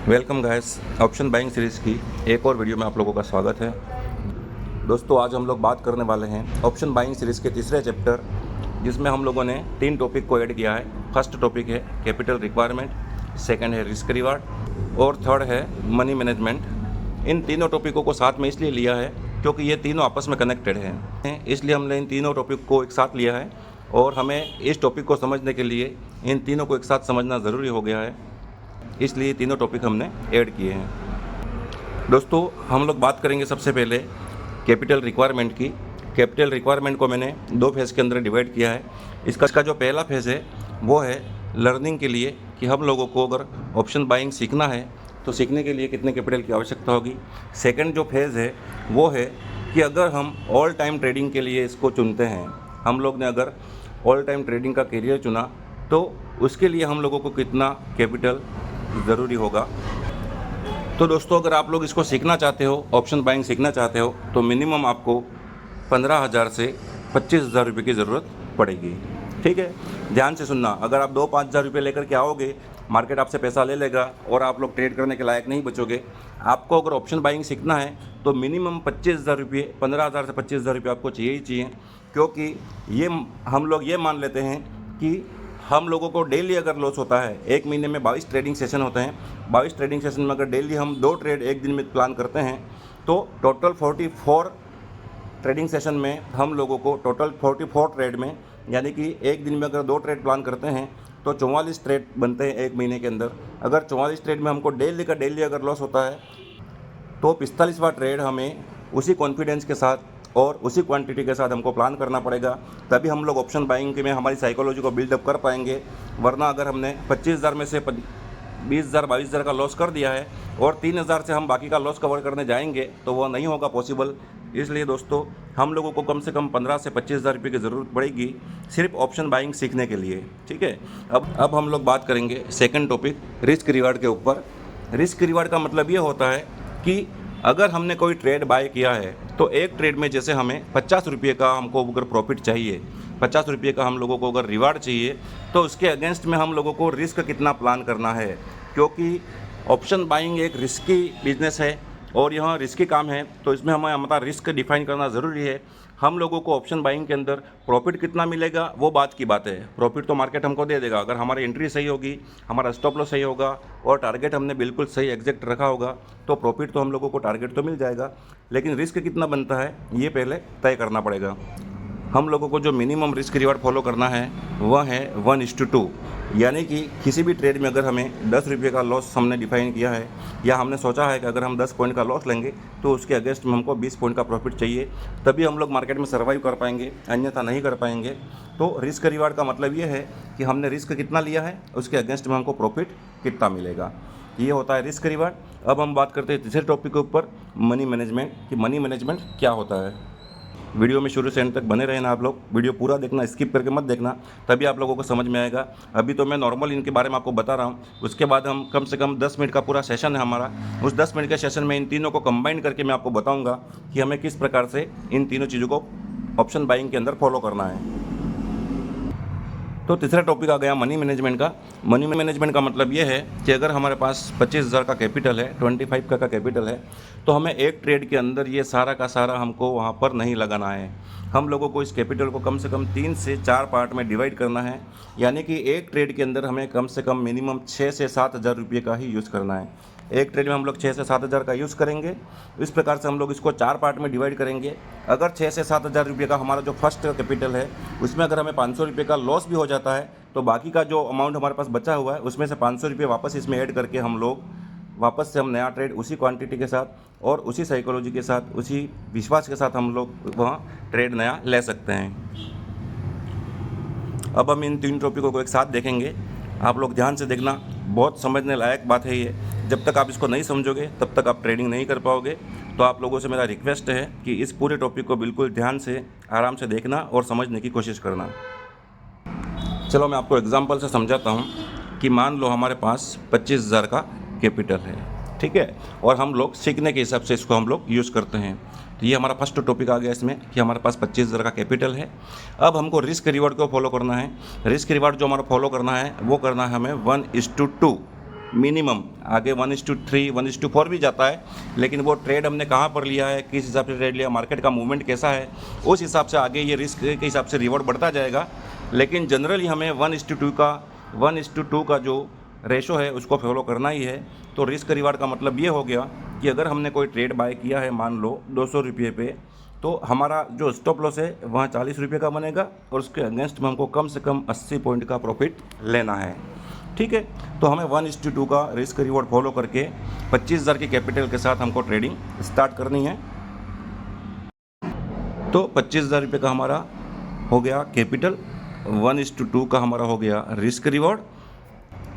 Welcome guys, option buying series की एक और वीडियो में आप लोगों का स्वागत है। दोस्तों, आज हम लोग बात करने वाले हैं ऑप्शन बाइंग सीरीज़ के तीसरे चैप्टर, जिसमें हम लोगों ने 3 टॉपिक को ऐड किया है। फर्स्ट टॉपिक है कैपिटल रिक्वायरमेंट, सेकंड है रिस्क रिवार्ड और थर्ड है मनी मैनेजमेंट। इन तीनों टॉपिकों को साथ में इसलिए लिया है क्योंकि ये तीनों आपस में कनेक्टेड हैं, इसलिए हमने इन तीनों टॉपिक को एक साथ लिया है और हमें इस टॉपिक को समझने के लिए इन तीनों को एक साथ समझना ज़रूरी हो गया है, इसलिए तीनों टॉपिक हमने ऐड किए हैं। दोस्तों, हम लोग बात करेंगे सबसे पहले कैपिटल रिक्वायरमेंट की। कैपिटल रिक्वायरमेंट को मैंने 2 फेज़ के अंदर डिवाइड किया है। इसका जो पहला फेज़ है वो है लर्निंग के लिए, कि हम लोगों को अगर ऑप्शन बाइंग सीखना है तो सीखने के लिए कितने कैपिटल की आवश्यकता होगी। सेकंड जो फेज़ है वो है कि अगर हम ऑल टाइम ट्रेडिंग के लिए इसको चुनते हैं, हम लोग ने अगर ऑल टाइम ट्रेडिंग का करियर चुना तो उसके लिए हम लोगों को कितना कैपिटल ज़रूरी होगा। तो दोस्तों, अगर आप लोग इसको सीखना चाहते हो, ऑप्शन बाइंग सीखना चाहते हो, तो मिनिमम आपको 15,000 से 25,000 रुपये की ज़रूरत पड़ेगी। ठीक है, ध्यान से सुनना। अगर आप 2-5 हज़ार रुपये लेकर के आओगे, मार्केट आपसे पैसा ले लेगा और आप लोग ट्रेड करने के लायक नहीं बचोगे। आपको अगर ऑप्शन बाइंग सीखना है तो मिनिमम 25,000 रुपये, 15,000 से 25,000 रुपये आपको चाहिए ही चाहिए, क्योंकि ये हम लोग ये मान लेते हैं कि हम लोगों को डेली अगर लॉस होता है, एक महीने में 22 ट्रेडिंग सेशन होते हैं, 22 ट्रेडिंग सेशन में अगर डेली हम 2 ट्रेड एक दिन में प्लान करते हैं तो टोटल 44 ट्रेडिंग सेशन में हम लोगों को टोटल 44 ट्रेड में, यानी कि एक दिन में अगर 2 ट्रेड प्लान करते हैं तो 44 ट्रेड बनते हैं एक महीने के अंदर। अगर 44 ट्रेड में हमको डेली का डेली अगर लॉस होता है तो 45वां ट्रेड हमें उसी कॉन्फिडेंस के साथ और उसी क्वांटिटी के साथ हमको प्लान करना पड़ेगा, तभी हम लोग ऑप्शन बाइंग में हमारी साइकोलॉजी को बिल्डअप कर पाएंगे। वरना अगर हमने 25,000 में से 20,000 22,000 का लॉस कर दिया है और 3,000 से हम बाकी का लॉस कवर करने जाएंगे तो वो नहीं होगा पॉसिबल। इसलिए दोस्तों, हम लोगों को कम से कम 15 से 25,000 रुपये की ज़रूरत पड़ेगी सिर्फ ऑप्शन बाइंग सीखने के लिए। ठीक है, अब हम लोग बात करेंगे सेकेंड टॉपिक रिस्क रिवार्ड के ऊपर। रिस्क रिवार्ड का मतलब ये होता है कि अगर हमने कोई ट्रेड बाय किया है तो एक ट्रेड में जैसे हमें 50 रुपये का हमको अगर प्रॉफिट चाहिए, 50 रुपये का हम लोगों को अगर रिवार्ड चाहिए, तो उसके अगेंस्ट में हम लोगों को रिस्क कितना प्लान करना है, क्योंकि ऑप्शन बाइंग एक रिस्की बिजनेस है और यह रिस्की काम है, तो इसमें हमें हमारा रिस्क डिफाइन करना ज़रूरी है। हम लोगों को ऑप्शन बाइंग के अंदर प्रॉफिट कितना मिलेगा वो बात की बात है, प्रॉफिट तो मार्केट हमको दे देगा। अगर हमारी एंट्री सही होगी, हमारा स्टॉप लॉस सही होगा और टारगेट हमने बिल्कुल सही एग्जैक्ट रखा होगा तो प्रॉफिट तो हम लोगों को टारगेट तो मिल जाएगा, लेकिन रिस्क कितना बनता है ये पहले तय करना पड़ेगा। हम लोगों को जो मिनिमम रिस्क रिवार्ड फॉलो करना है वह है 1:2, यानी कि किसी भी ट्रेड में अगर हमें 10 रुपये का लॉस हमने डिफाइन किया है या हमने सोचा है कि अगर हम 10 पॉइंट का लॉस लेंगे तो उसके अगेंस्ट में हमको 20 पॉइंट का प्रॉफिट चाहिए, तभी हम लोग मार्केट में सर्वाइव कर पाएंगे, अन्यथा नहीं कर पाएंगे। तो रिस्क रिवार्ड का मतलब ये है कि हमने रिस्क कितना लिया है, उसके अगेंस्ट में हमको प्रॉफिट कितना मिलेगा, ये होता है रिस्क रिवार्ड। अब हम बात करते हैं तीसरे टॉपिक के ऊपर, मनी मैनेजमेंट, कि मनी मैनेजमेंट क्या होता है। वीडियो में शुरू से एंड तक बने रहना आप लोग, वीडियो पूरा देखना, स्किप करके मत देखना, तभी आप लोगों को समझ में आएगा। अभी तो मैं नॉर्मल इनके बारे में आपको बता रहा हूँ, उसके बाद हम कम से कम 10 मिनट का पूरा सेशन है हमारा, उस 10 मिनट के सेशन में इन तीनों को कंबाइन करके मैं आपको बताऊँगा कि हमें किस प्रकार से इन तीनों चीज़ों को ऑप्शन बाइंग के अंदर फॉलो करना है। तो तीसरा टॉपिक आ गया मनी मैनेजमेंट का। मनी मैनेजमेंट का मतलब ये है कि अगर हमारे पास 25,000 का कैपिटल है, 25 का कैपिटल है, तो हमें एक ट्रेड के अंदर ये सारा का सारा हमको वहाँ पर नहीं लगाना है। हम लोगों को इस कैपिटल को कम से कम 3 से 4 पार्ट में डिवाइड करना है, यानी कि एक ट्रेड के अंदर हमें कम से कम मिनिमम 6 से 7 हज़ार रुपये का ही यूज़ करना है। एक ट्रेड में हम लोग 6 से 7 हज़ार का यूज़ करेंगे। इस प्रकार से हम लोग इसको 4 पार्ट में डिवाइड करेंगे। अगर 6 से 7 हज़ार रुपये का हमारा जो फर्स्ट कैपिटल है उसमें अगर हमें 500 रुपये का लॉस भी हो जाता है तो बाकी का जो अमाउंट हमारे पास बचा हुआ है उसमें से 500 रुपये वापस इसमें ऐड करके हम लोग वापस से हम नया ट्रेड उसी क्वांटिटी के साथ और उसी साइकोलॉजी के साथ, उसी विश्वास के साथ हम लोग वहाँ ट्रेड नया ले सकते हैं। अब हम इन 3 टॉपिकों को एक साथ देखेंगे, आप लोग ध्यान से देखना, बहुत समझने लायक बात है ये। जब तक आप इसको नहीं समझोगे तब तक आप ट्रेडिंग नहीं कर पाओगे। तो आप लोगों से मेरा रिक्वेस्ट है कि इस पूरे टॉपिक को बिल्कुल ध्यान से आराम से देखना और समझने की कोशिश करना। चलो मैं आपको एग्जांपल से समझाता हूँ कि मान लो हमारे पास 25,000 का कैपिटल है, ठीक है, और हम लोग सीखने के हिसाब से इसको हम लोग यूज़ करते हैं। तो ये हमारा फर्स्ट टॉपिक आ गया इसमें कि हमारे पास 25,000 का कैपिटल है। अब हमको रिस्क रिवार्ड को फॉलो करना है। रिस्क रिवार्ड जो हमारा फॉलो करना है वो करना है हमें 1:2, मिनिमम, आगे 1:3 1:4 भी जाता है, लेकिन वो ट्रेड हमने कहाँ पर लिया है, किस हिसाब से ट्रेड लिया, मार्केट का मूवमेंट कैसा है, उस हिसाब से आगे ये रिस्क के हिसाब से रिवॉर्ड बढ़ता जाएगा। लेकिन जनरली हमें 1:2 का जो रेशो है उसको फॉलो करना ही है। तो रिस्क रिवार्ड का मतलब ये हो गया कि अगर हमने कोई ट्रेड बाय किया है मान लो 200 रुपये पे, तो हमारा जो स्टॉप लॉस है वहाँ 40 रुपये का बनेगा और उसके अगेंस्ट में हमको कम से कम 80 पॉइंट का प्रॉफिट लेना है। ठीक है, तो हमें 1:2 का रिस्क रिवॉर्ड फॉलो करके 25,000 की कैपिटल के साथ हमको ट्रेडिंग स्टार्ट करनी है। तो 25,000 रुपये का हमारा हो गया कैपिटल, 1:2 का हमारा हो गया रिस्क रिवॉर्ड।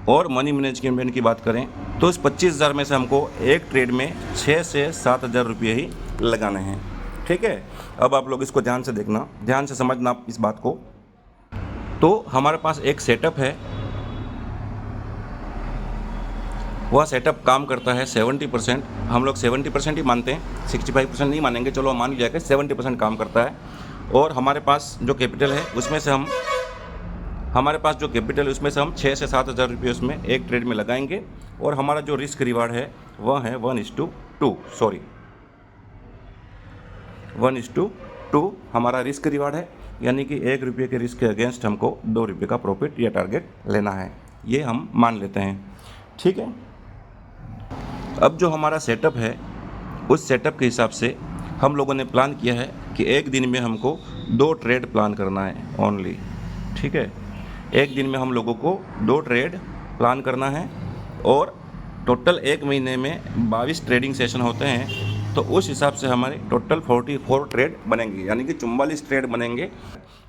और मनी मैनेजमेंट की बात करें तो इस 25,000 में से हमको एक ट्रेड में 6 से 7,000 रुपये ही लगाने हैं। ठीक है, अब आप लोग इसको ध्यान से देखना, ध्यान से समझना इस बात को। तो हमारे पास एक सेटअप है, वह सेटअप काम करता है 70%, हम लोग 70% ही मानते हैं, 65% नहीं मानेंगे, चलो मान लिया कि 70% काम करता है। और हमारे पास जो कैपिटल है उसमें से हम 6 से 7,000 रुपये उसमें एक ट्रेड में लगाएंगे। और हमारा जो रिस्क रिवार्ड है वह है 1:2 हमारा रिस्क रिवार्ड है, यानी कि 1 रुपये के रिस्क के अगेंस्ट हमको 2 रुपये का प्रॉफिट या टारगेट लेना है, ये हम मान लेते हैं। ठीक है, अब जो हमारा सेटअप है उस सेटअप के हिसाब से हम लोगों ने प्लान किया है कि एक दिन में हमको 2 ट्रेड प्लान करना है ओनली। ठीक है, एक दिन में हम लोगों को 2 ट्रेड प्लान करना है और टोटल एक महीने में 22 ट्रेडिंग सेशन होते हैं, तो उस हिसाब से हमारे टोटल 44 ट्रेड बनेंगे, यानी कि 44 ट्रेड बनेंगे।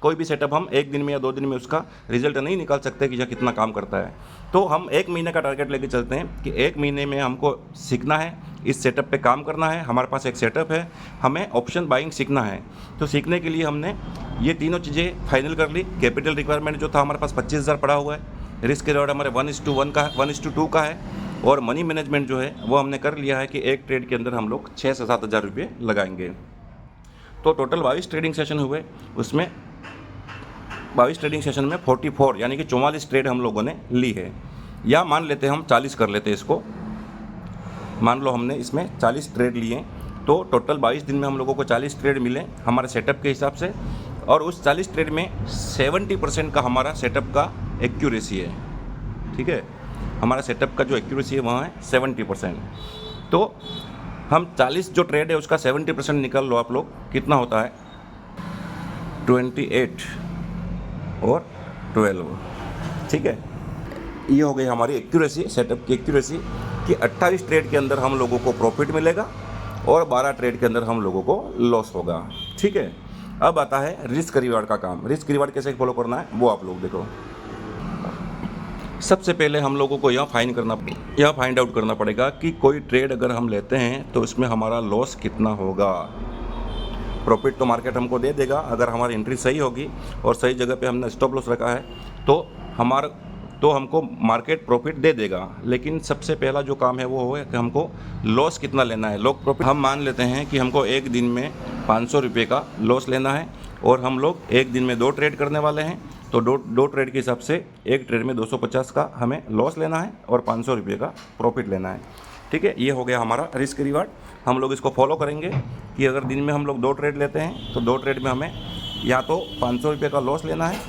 कोई भी सेटअप हम एक दिन में या 2 दिन में उसका रिजल्ट नहीं निकाल सकते कि यह कितना काम करता है। तो हम एक महीने का टारगेट लेके चलते हैं कि एक महीने में हमको सीखना है, इस सेटअप पे काम करना है। हमारे पास एक सेटअप है, हमें ऑप्शन बाइंग सीखना है। तो सीखने के लिए हमने ये तीनों चीज़ें फाइनल कर ली। कैपिटल रिक्वायरमेंट जो था हमारे पास 25,000 पड़ा हुआ है, रिस्क रिवॉर्ड हमारे 1:2 का है, और मनी मैनेजमेंट जो है वो हमने कर लिया है कि एक ट्रेड के अंदर हम लोग 6 से 7,000 रुपये लगाएंगे। तो टोटल 22 ट्रेडिंग सेशन हुए, उसमें 22 ट्रेडिंग सेशन में 44 यानी कि 44 ट्रेड हम लोगों ने ली है। या मान लेते हैं हम 40 कर लेते हैं इसको, मान लो हमने इसमें 40 ट्रेड लिए, तो टोटल 22 दिन में हम लोगों को 40 ट्रेड मिले हमारे सेटअप के हिसाब से। और उस 40 ट्रेड में 70% का हमारा सेटअप का एक्यूरेसी है। ठीक है, हमारा सेटअप का जो एक्यूरेसी है वहाँ है 70%। तो हम 40 जो ट्रेड है उसका 70% निकाल लो आप लोग, कितना होता है 28 और 12। ठीक है, ये हो गई हमारी एक्यूरेसी, सेटअप की एक्यूरेसी कि 28 ट्रेड के अंदर हम लोगों को प्रॉफिट मिलेगा और 12 ट्रेड के अंदर हम लोगों को लॉस होगा। ठीक है, अब आता है रिस्क रिवार्ड का काम। रिस्क रिवार्ड कैसे फॉलो करना है वो आप लोग देखो। सबसे पहले हम लोगों को यह फाइंड आउट करना पड़ेगा कि कोई ट्रेड अगर हम लेते हैं तो इसमें हमारा लॉस कितना होगा। प्रॉफिट तो मार्केट हमको दे देगा अगर हमारी एंट्री सही होगी और सही जगह पे हमने स्टॉप लॉस रखा है, तो हमको मार्केट प्रॉफिट दे देगा। लेकिन सबसे पहला जो काम है वो है कि हमको लॉस कितना लेना है। लोग प्रॉफिट हम मान लेते हैं कि हमको एक दिन में 500 रुपये का लॉस लेना है और हम लोग एक दिन में 2 ट्रेड करने वाले हैं, तो दो ट्रेड के हिसाब से एक ट्रेड में 250 का हमें लॉस लेना है और 500 रुपये का प्रॉफिट लेना है। ठीक है, ये हो गया हमारा रिस्क रिवार्ड। हम लोग इसको फॉलो करेंगे कि अगर दिन में हम लोग 2 ट्रेड लेते हैं तो 2 ट्रेड में हमें या तो 500 रुपये का लॉस लेना है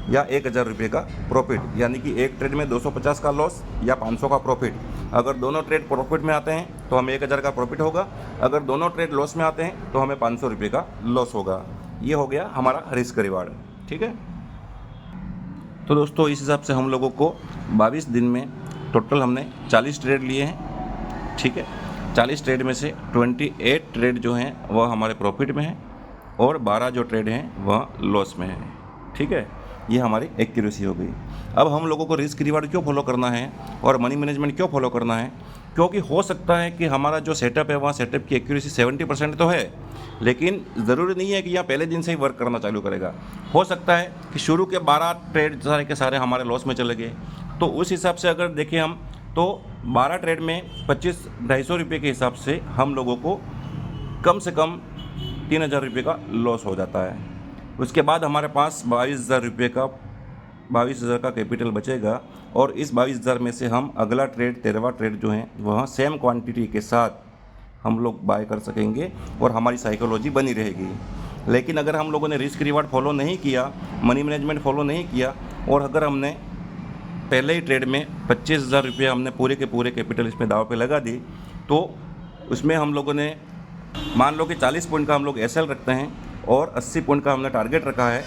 या 1,000 रुपये का प्रॉफिट, यानी कि एक ट्रेड में 250 का लॉस या 500 का प्रॉफिट। अगर दोनों ट्रेड प्रॉफिट में आते हैं तो हमें 1,000 का प्रॉफिट होगा, अगर दोनों ट्रेड लॉस में आते हैं तो हमें 500 रुपये का लॉस होगा। ये हो गया हमारा रिस्क रिवार्ड। ठीक है, तो दोस्तों इस हिसाब से हम लोगों को 22 दिन में टोटल हमने 40 ट्रेड लिए हैं। ठीक है, 40 ट्रेड में से 28 ट्रेड जो हैं वह हमारे प्रॉफिट में हैं और 12 जो ट्रेड हैं वह लॉस में हैं। ठीक है, ये हमारी एक्यूरेसी हो गई। अब हम लोगों को रिस्क रिवार्ड क्यों फॉलो करना है और मनी मैनेजमेंट क्यों फॉलो करना है, क्योंकि हो सकता है कि हमारा जो सेटअप है वहाँ सेटअप की एक्यूरेसी 70% तो है, लेकिन ज़रूरी नहीं है कि यहाँ पहले दिन से ही वर्क करना चालू करेगा। हो सकता है कि शुरू के 12 ट्रेड सारे के सारे हमारे लॉस में चले गए, तो उस हिसाब से अगर देखें हम तो 12 ट्रेड में 25-250 रुपये के हिसाब से हम लोगों को कम से कम 3,000 रुपये का लॉस हो जाता है। उसके बाद हमारे पास 22,000 रुपये का 22,000 का कैपिटल बचेगा और इस 22,000 में से हम अगला ट्रेड 13वां ट्रेड जो है वह सेम क्वांटिटी के साथ हम लोग बाय कर सकेंगे और हमारी साइकोलॉजी बनी रहेगी। लेकिन अगर हम लोगों ने रिस्क रिवार्ड फॉलो नहीं किया, मनी मैनेजमेंट फॉलो नहीं किया और अगर हमने पहले ही ट्रेड में 25,000 रुपये हमने पूरे के पूरे कैपिटल इसमें दाव पे लगा दी, तो उसमें हम लोगों ने मान लो कि 40 पॉइंट का हम लोग एसएल रखते हैं और 80 पॉइंट का हमने टारगेट रखा है,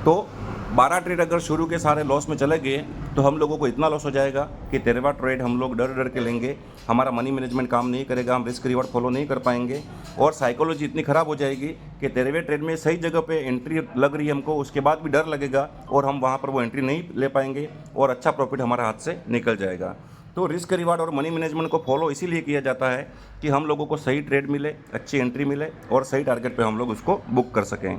तो 12 ट्रेड अगर शुरू के सारे लॉस में चले गए तो हम लोगों को इतना लॉस हो जाएगा कि 13वां ट्रेड हम लोग डर डर के लेंगे, हमारा मनी मैनेजमेंट काम नहीं करेगा, हम रिस्क रिवार्ड फॉलो नहीं कर पाएंगे और साइकोलॉजी इतनी ख़राब हो जाएगी कि 13वें ट्रेड में सही जगह पे एंट्री लग रही है हमको, उसके बाद भी डर लगेगा और हम वहाँ पर वो एंट्री नहीं ले पाएंगे और अच्छा प्रॉफिट हमारा हाथ से निकल जाएगा। तो रिस्क रिवार्ड और मनी मैनेजमेंट को फॉलो इसीलिए किया जाता है कि हम लोगों को सही ट्रेड मिले, अच्छी एंट्री मिले और सही टारगेट पे हम लोग उसको बुक कर सकें।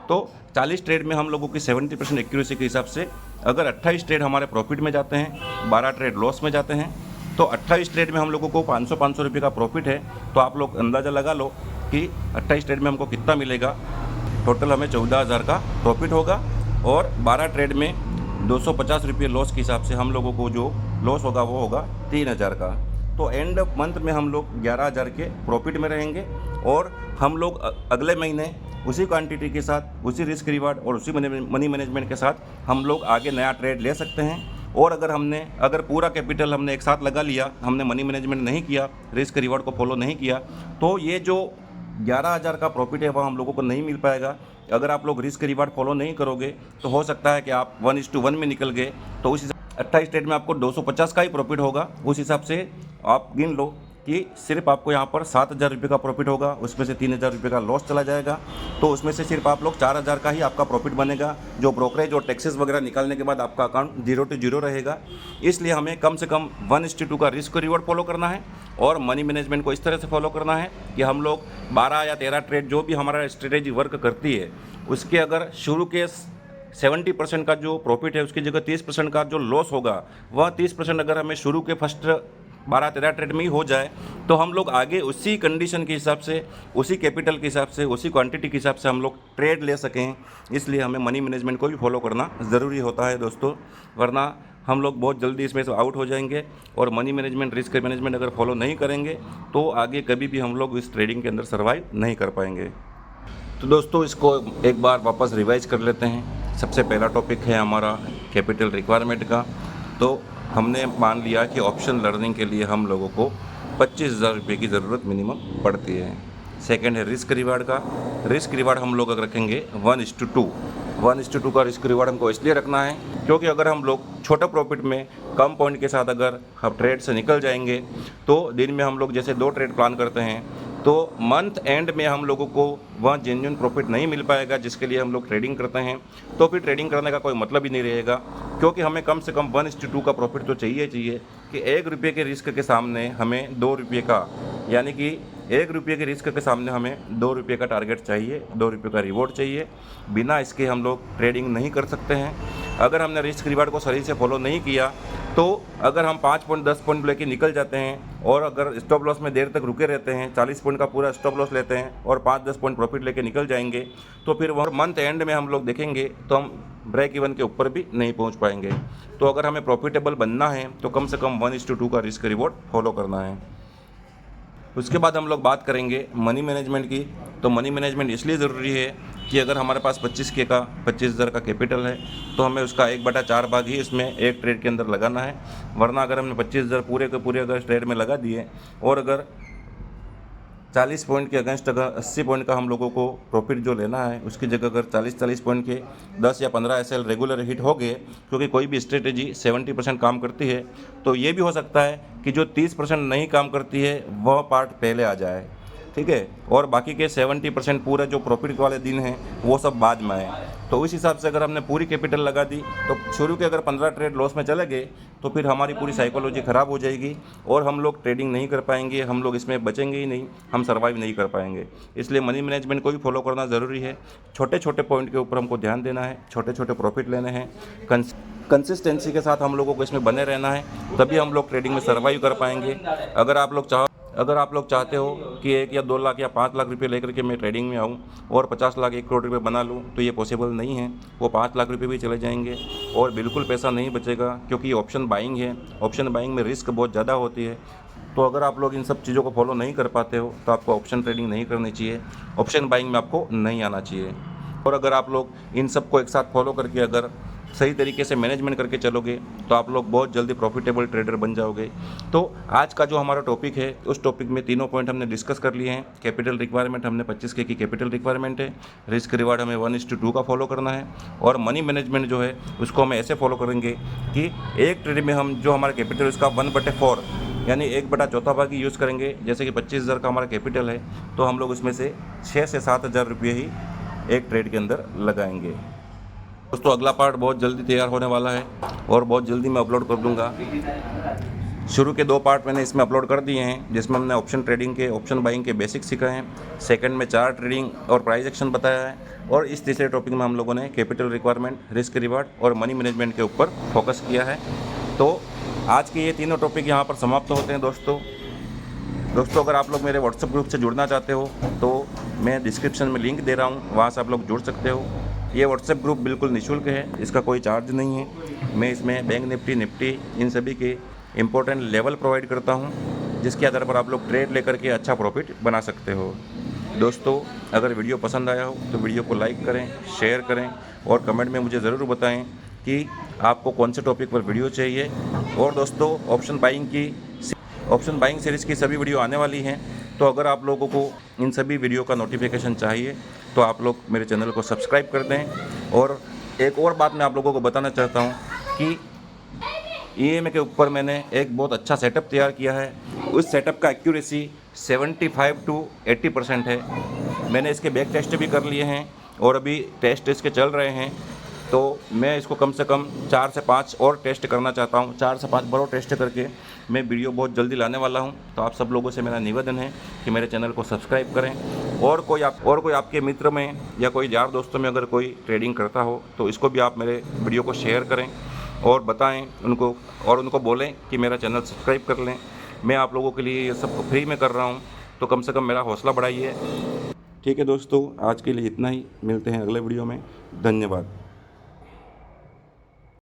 तो 40 ट्रेड में हम लोगों की 70% एक्यूरेसी के हिसाब से अगर 28 ट्रेड हमारे प्रॉफिट में जाते हैं, 12 ट्रेड लॉस में जाते हैं, तो 28 ट्रेड में हम लोगों को 500 रुपये का प्रॉफिट है। तो आप लोग अंदाज़ा लगा लो कि 28 ट्रेड में हमको कितना मिलेगा। टोटल हमें 14,000 का प्रॉफिट होगा और 12 ट्रेड में 250 रुपये लॉस के हिसाब से हम लोगों को जो लॉस होगा वो होगा 3,000 का। तो एंड ऑफ मंथ में हम लोग 11,000 के प्रॉफिट में रहेंगे और हम लोग अगले महीने उसी क्वांटिटी के साथ, उसी रिस्क रिवार्ड और उसी मनी मैनेजमेंट के साथ हम लोग आगे नया ट्रेड ले सकते हैं। और अगर पूरा कैपिटल हमने एक साथ लगा लिया, हमने मनी मैनेजमेंट नहीं किया, रिस्क रिवार्ड को फॉलो नहीं किया, तो ये जो 11,000 का प्रॉफिट है वह हम लोगों को नहीं मिल पाएगा। अगर आप लोग रिस्क रिवार्ड फॉलो नहीं करोगे तो हो सकता है कि आप 1:1 में निकल गए, तो उस 28 ट्रेड में आपको 250 का ही प्रॉफिट होगा। उस हिसाब से आप गिन लो कि सिर्फ आपको यहाँ पर 7,000 रुपये का प्रॉफिट होगा, उसमें से 3,000 रुपये का लॉस चला जाएगा, तो उसमें से सिर्फ आप लोग 4,000 का ही आपका प्रॉफिट बनेगा। जो ब्रोकरेज और टैक्सेस वगैरह निकालने के बाद आपका अकाउंट 0 to 0 रहेगा। इसलिए हमें कम से कम 1:2 का रिस्क रिवॉर्ड फॉलो करना है और मनी मैनेजमेंट को इस तरह से फॉलो करना है कि हम लोग 12 या 13 ट्रेड जो भी हमारा स्ट्रेटेजी वर्क करती है उसके अगर शुरू के 70% का जो प्रॉफिट है उसकी जगह 30% का जो लॉस होगा, वह 30% अगर हमें शुरू के फर्स्ट 12-13 ट्रेड में ही हो जाए तो हम लोग आगे उसी कंडीशन के हिसाब से, उसी कैपिटल के हिसाब से, उसी क्वांटिटी के हिसाब से हम लोग ट्रेड ले सकें। इसलिए हमें मनी मैनेजमेंट को भी फॉलो करना ज़रूरी होता है दोस्तों, वरना हम लोग बहुत जल्दी इसमें से आउट हो जाएंगे और मनी मैनेजमेंट, रिस्क मैनेजमेंट अगर फॉलो नहीं करेंगे तो आगे कभी भी हम लोग इस ट्रेडिंग के अंदर सर्वाइव नहीं कर पाएंगे। तो दोस्तों इसको एक बार वापस रिवाइज कर लेते हैं। सबसे पहला टॉपिक है हमारा कैपिटल रिक्वायरमेंट का। तो हमने मान लिया कि ऑप्शन लर्निंग के लिए हम लोगों को 25,000 रुपये की ज़रूरत मिनिमम पड़ती है। सेकंड है रिस्क रिवार्ड का। रिस्क रिवार्ड हम लोग अगर रखेंगे 1:2 का रिस्क रिवार्ड हमको इसलिए रखना है क्योंकि अगर हम लोग छोटा प्रॉफिट में कम पॉइंट के साथ अगर हम ट्रेड से निकल जाएंगे तो दिन में हम लोग जैसे 2 ट्रेड प्लान करते हैं तो मंथ एंड में हम लोगों को वह जेन्युइन प्रॉफिट नहीं मिल पाएगा जिसके लिए हम लोग ट्रेडिंग करते हैं। तो फिर ट्रेडिंग करने का कोई मतलब ही नहीं रहेगा, क्योंकि हमें कम से कम 1:2 का प्रॉफिट तो चाहिए कि 1 रुपये के रिस्क के सामने हमें 2 रुपये का, यानी कि 1 रुपये के रिस्क के सामने हमें 2 रुपये का टारगेट चाहिए, 2 रुपये का रिवॉर्ड चाहिए। बिना इसके हम लोग ट्रेडिंग नहीं कर सकते हैं। अगर हमने रिस्क रिवार्ड को सही से फॉलो नहीं किया तो अगर हम 5 पॉइंट 10 पॉइंट लेके निकल जाते हैं और अगर स्टॉप लॉस में देर तक रुके रहते हैं, 40 पॉइंट का पूरा स्टॉप लॉस लेते हैं और 5-10 पॉइंट प्रॉफिट लेके निकल जाएंगे, तो फिर वह मंथ एंड में हम लोग देखेंगे तो हम ब्रेक इवन के ऊपर भी नहीं पहुंच पाएंगे। तो अगर हमें प्रॉफिटेबल बनना है तो कम से कम 1:2 का रिस्क रिवॉर्ड फॉलो करना है। उसके बाद हम लोग बात करेंगे मनी मैनेजमेंट की। तो मनी मैनेजमेंट इसलिए ज़रूरी है कि अगर हमारे पास 25,000 का कैपिटल है तो हमें उसका 1/4 भाग ही इसमें एक ट्रेड के अंदर लगाना है। वरना अगर हमने 25,000 पूरे के पूरे अगर ट्रेड में लगा दिए और अगर 40 पॉइंट के अगेंस्ट अगर 80 पॉइंट का हम लोगों को प्रॉफिट जो लेना है उसकी जगह अगर 40 पॉइंट के 10 या 15 SL रेगुलर हिट हो गए, क्योंकि कोई भी स्ट्रेटेजी 70% काम करती है, तो ये भी हो सकता है कि जो 30% नहीं काम करती है वह पार्ट पहले आ जाए, ठीक है, और बाकी के 70% पूरा जो प्रॉफिट वाले दिन हैं वो सब बाद में आए। तो उस हिसाब से अगर हमने पूरी कैपिटल लगा दी तो शुरू के अगर 15 ट्रेड लॉस में चले गए तो फिर हमारी पूरी साइकोलॉजी ख़राब हो जाएगी और हम लोग ट्रेडिंग नहीं कर पाएंगे, हम लोग इसमें बचेंगे ही नहीं, हम सर्वाइव नहीं कर पाएंगे। इसलिए मनी मैनेजमेंट को भी फॉलो करना ज़रूरी है। छोटे छोटे पॉइंट के ऊपर हमको ध्यान देना है, छोटे छोटे प्रॉफिट लेने हैं, कंसिस्टेंसी के साथ हम लोगों को इसमें बने रहना है, तभी हम लोग ट्रेडिंग में सर्वाइव कर पाएंगे। अगर आप लोग चाहो अगर आप लोग चाहते हो कि 1 या 2 लाख या 5 लाख रुपए लेकर के मैं ट्रेडिंग में आऊँ और 50 लाख 1 करोड़ रुपए बना लूँ, तो ये पॉसिबल नहीं है। वो 5 लाख रुपए भी चले जाएंगे और बिल्कुल पैसा नहीं बचेगा, क्योंकि ये ऑप्शन बाइंग है। ऑप्शन बाइंग में रिस्क बहुत ज़्यादा होती है। तो अगर आप लोग इन सब चीज़ों को फॉलो नहीं कर पाते हो तो आपको ऑप्शन ट्रेडिंग नहीं करनी चाहिए, ऑप्शन बाइंग में आपको नहीं आना चाहिए। और अगर आप लोग इन सब को एक साथ फॉलो करके अगर सही तरीके से मैनेजमेंट करके चलोगे तो आप लोग बहुत जल्दी प्रॉफिटेबल ट्रेडर बन जाओगे। तो आज का जो हमारा टॉपिक है, उस टॉपिक में तीनों पॉइंट हमने डिस्कस कर लिए हैं। कैपिटल रिक्वायरमेंट हमने 25K की कैपिटल रिक्वायरमेंट है। रिस्क रिवार्ड हमें 1:2 का फॉलो करना है। और मनी मैनेजमेंट जो है उसको हम ऐसे फॉलो करेंगे कि एक ट्रेड में हम जो हमारा कैपिटल उसका 1/4 यानी 1/4 भाग ही यूज़ करेंगे। जैसे कि 25,000 का हमारा कैपिटल है तो हम लोग उसमें से 6 से 7 हज़ार रुपये ही एक ट्रेड के अंदर लगाएंगे। दोस्तों अगला पार्ट बहुत जल्दी तैयार होने वाला है और बहुत जल्दी मैं अपलोड कर दूंगा। शुरू के 2 पार्ट मैंने इसमें अपलोड कर दिए हैं, जिसमें हमने ऑप्शन ट्रेडिंग के, ऑप्शन बाइंग के बेसिक्स सिखाए हैं। सेकंड में चार्ट ट्रेडिंग और प्राइस एक्शन बताया है। और इस तीसरे टॉपिक में हम लोगों ने कैपिटल रिक्वायरमेंट, रिस्क रिवार्ड और मनी मैनेजमेंट के ऊपर फोकस किया है। तो आज के ये तीनों टॉपिक यहाँ पर समाप्त होते हैं। दोस्तों अगर आप लोग मेरे व्हाट्सएप ग्रुप से जुड़ना चाहते हो तो मैं डिस्क्रिप्शन में लिंक दे रहा हूँ, वहाँ से आप लोग जुड़ सकते हो। ये व्हाट्सएप ग्रुप बिल्कुल निःशुल्क है, इसका कोई चार्ज नहीं है। मैं इसमें बैंक निफ्टी इन सभी के इम्पोर्टेंट लेवल प्रोवाइड करता हूँ, जिसके आधार पर आप लोग ट्रेड लेकर के अच्छा प्रॉफिट बना सकते हो। दोस्तों अगर वीडियो पसंद आया हो तो वीडियो को लाइक करें, शेयर करें और कमेंट में मुझे ज़रूर बताएं कि आपको कौन से टॉपिक पर वीडियो चाहिए। और दोस्तों ऑप्शन बाइंग सीरीज़ की सभी वीडियो आने वाली हैं, तो अगर आप लोगों को इन सभी वीडियो का नोटिफिकेशन चाहिए तो आप लोग मेरे चैनल को सब्सक्राइब कर दें। और एक और बात मैं आप लोगों को बताना चाहता हूं कि EMA के ऊपर मैंने एक बहुत अच्छा सेटअप तैयार किया है। उस सेटअप का एक्यूरेसी 75 to 80% है। मैंने इसके बैक टेस्ट भी कर लिए हैं और अभी टेस्ट इसके चल रहे हैं। तो मैं इसको कम से कम 4 से 5 और टेस्ट करना चाहता हूँ। 4 से 5 बार और टेस्ट करके मैं वीडियो बहुत जल्दी लाने वाला हूँ। तो आप सब लोगों से मेरा निवेदन है कि मेरे चैनल को सब्सक्राइब करें। और कोई आपके मित्र में या कोई यार दोस्तों में अगर कोई ट्रेडिंग करता हो तो इसको भी आप मेरे वीडियो को शेयर करें और बताएं उनको, और उनको बोलें कि मेरा चैनल सब्सक्राइब कर लें। मैं आप लोगों के लिए ये सब फ्री में कर रहा हूँ, तो कम से कम मेरा हौसला बढ़ाइए। ठीक है दोस्तों, आज के लिए इतना ही। मिलते हैं अगले वीडियो में। धन्यवाद।